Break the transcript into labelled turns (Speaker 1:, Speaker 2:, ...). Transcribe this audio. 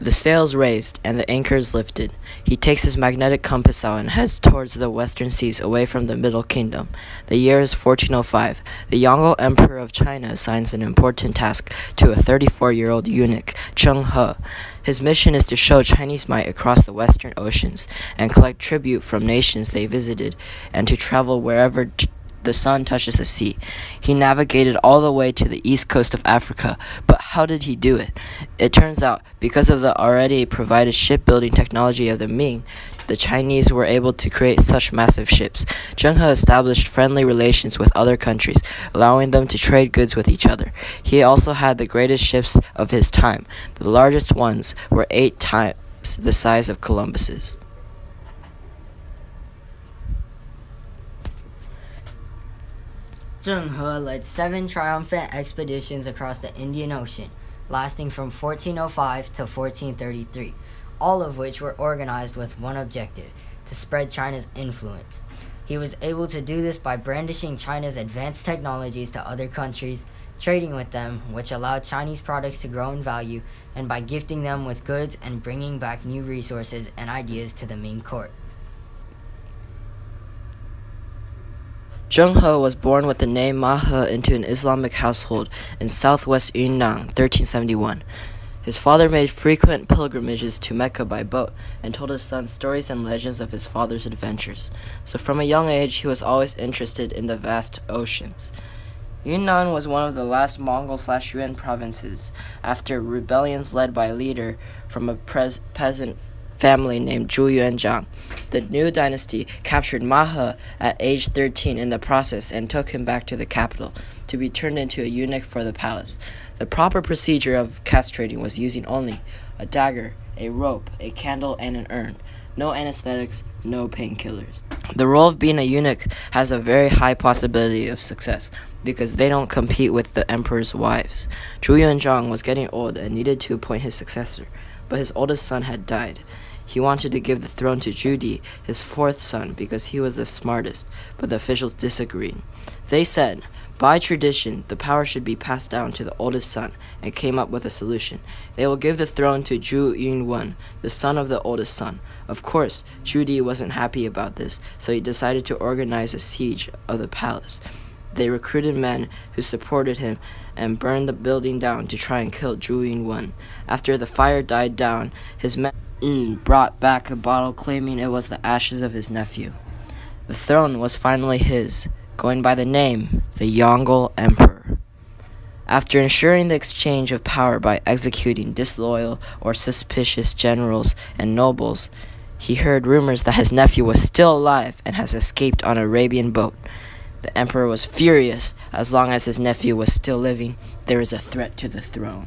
Speaker 1: The sails raised, and the anchors lifted. He takes his magnetic compass out and heads towards the western seas away from the Middle Kingdom. The year is 1405. The Yongle Emperor of China assigns an important task to a 34-year-old eunuch, Zheng He. His mission is to show Chinese might across the western oceans and collect tribute from nations they visited and to travel wherever the sun touches the sea. He navigated all the way to the east coast of Africa, but how did he do it? It turns out, because of the already provided shipbuilding technology of the Ming, the Chinese were able to create such massive ships. Zheng He established friendly relations with other countries, allowing them to trade goods with each other. He also had the greatest ships of his time. The largest ones were 8 times the size of Columbus's.
Speaker 2: Zheng He led 7 triumphant expeditions across the Indian Ocean, lasting from 1405 to 1433, all of which were organized with one objective: to spread China's influence. He was able to do this by brandishing China's advanced technologies to other countries, trading with them, which allowed Chinese products to grow in value, and by gifting them with goods and bringing back new resources and ideas to the Ming court.
Speaker 1: Zheng He was born with the name Ma He into an Islamic household in southwest Yunnan, 1371. His father made frequent pilgrimages to Mecca by boat and told his son stories and legends of his father's adventures. So from a young age, he was always interested in the vast oceans. Yunnan was one of the last Mongol/Yuan provinces after rebellions led by a leader from a peasant family named Zhu Yuanzhang. The new dynasty captured Ma He at age 13 in the process and took him back to the capital to be turned into a eunuch for the palace. The proper procedure of castrating was using only a dagger, a rope, a candle, and an urn. No anesthetics, no painkillers. The role of being a eunuch has a very high possibility of success because they don't compete with the emperor's wives. Zhu Yuanzhang was getting old and needed to appoint his successor, but his oldest son had died. He wanted to give the throne to Zhu Di, his 4th son, because he was the smartest, but the officials disagreed. They said, by tradition, the power should be passed down to the oldest son, and came up with a solution. They will give the throne to Zhu Yunwen, the son of the oldest son. Of course, Zhu Di wasn't happy about this, so he decided to organize a siege of the palace. They recruited men who supported him and burned the building down to try and kill Zhu Yunwen. After the fire died down, his men brought back a bottle claiming it was the ashes of his nephew. The throne was finally his, going by the name the Yongle Emperor. After ensuring the exchange of power by executing disloyal or suspicious generals and nobles, he heard rumors that his nephew was still alive and has escaped on an Arabian boat. The emperor was furious. As long as his nephew was still living, there was a threat to the throne.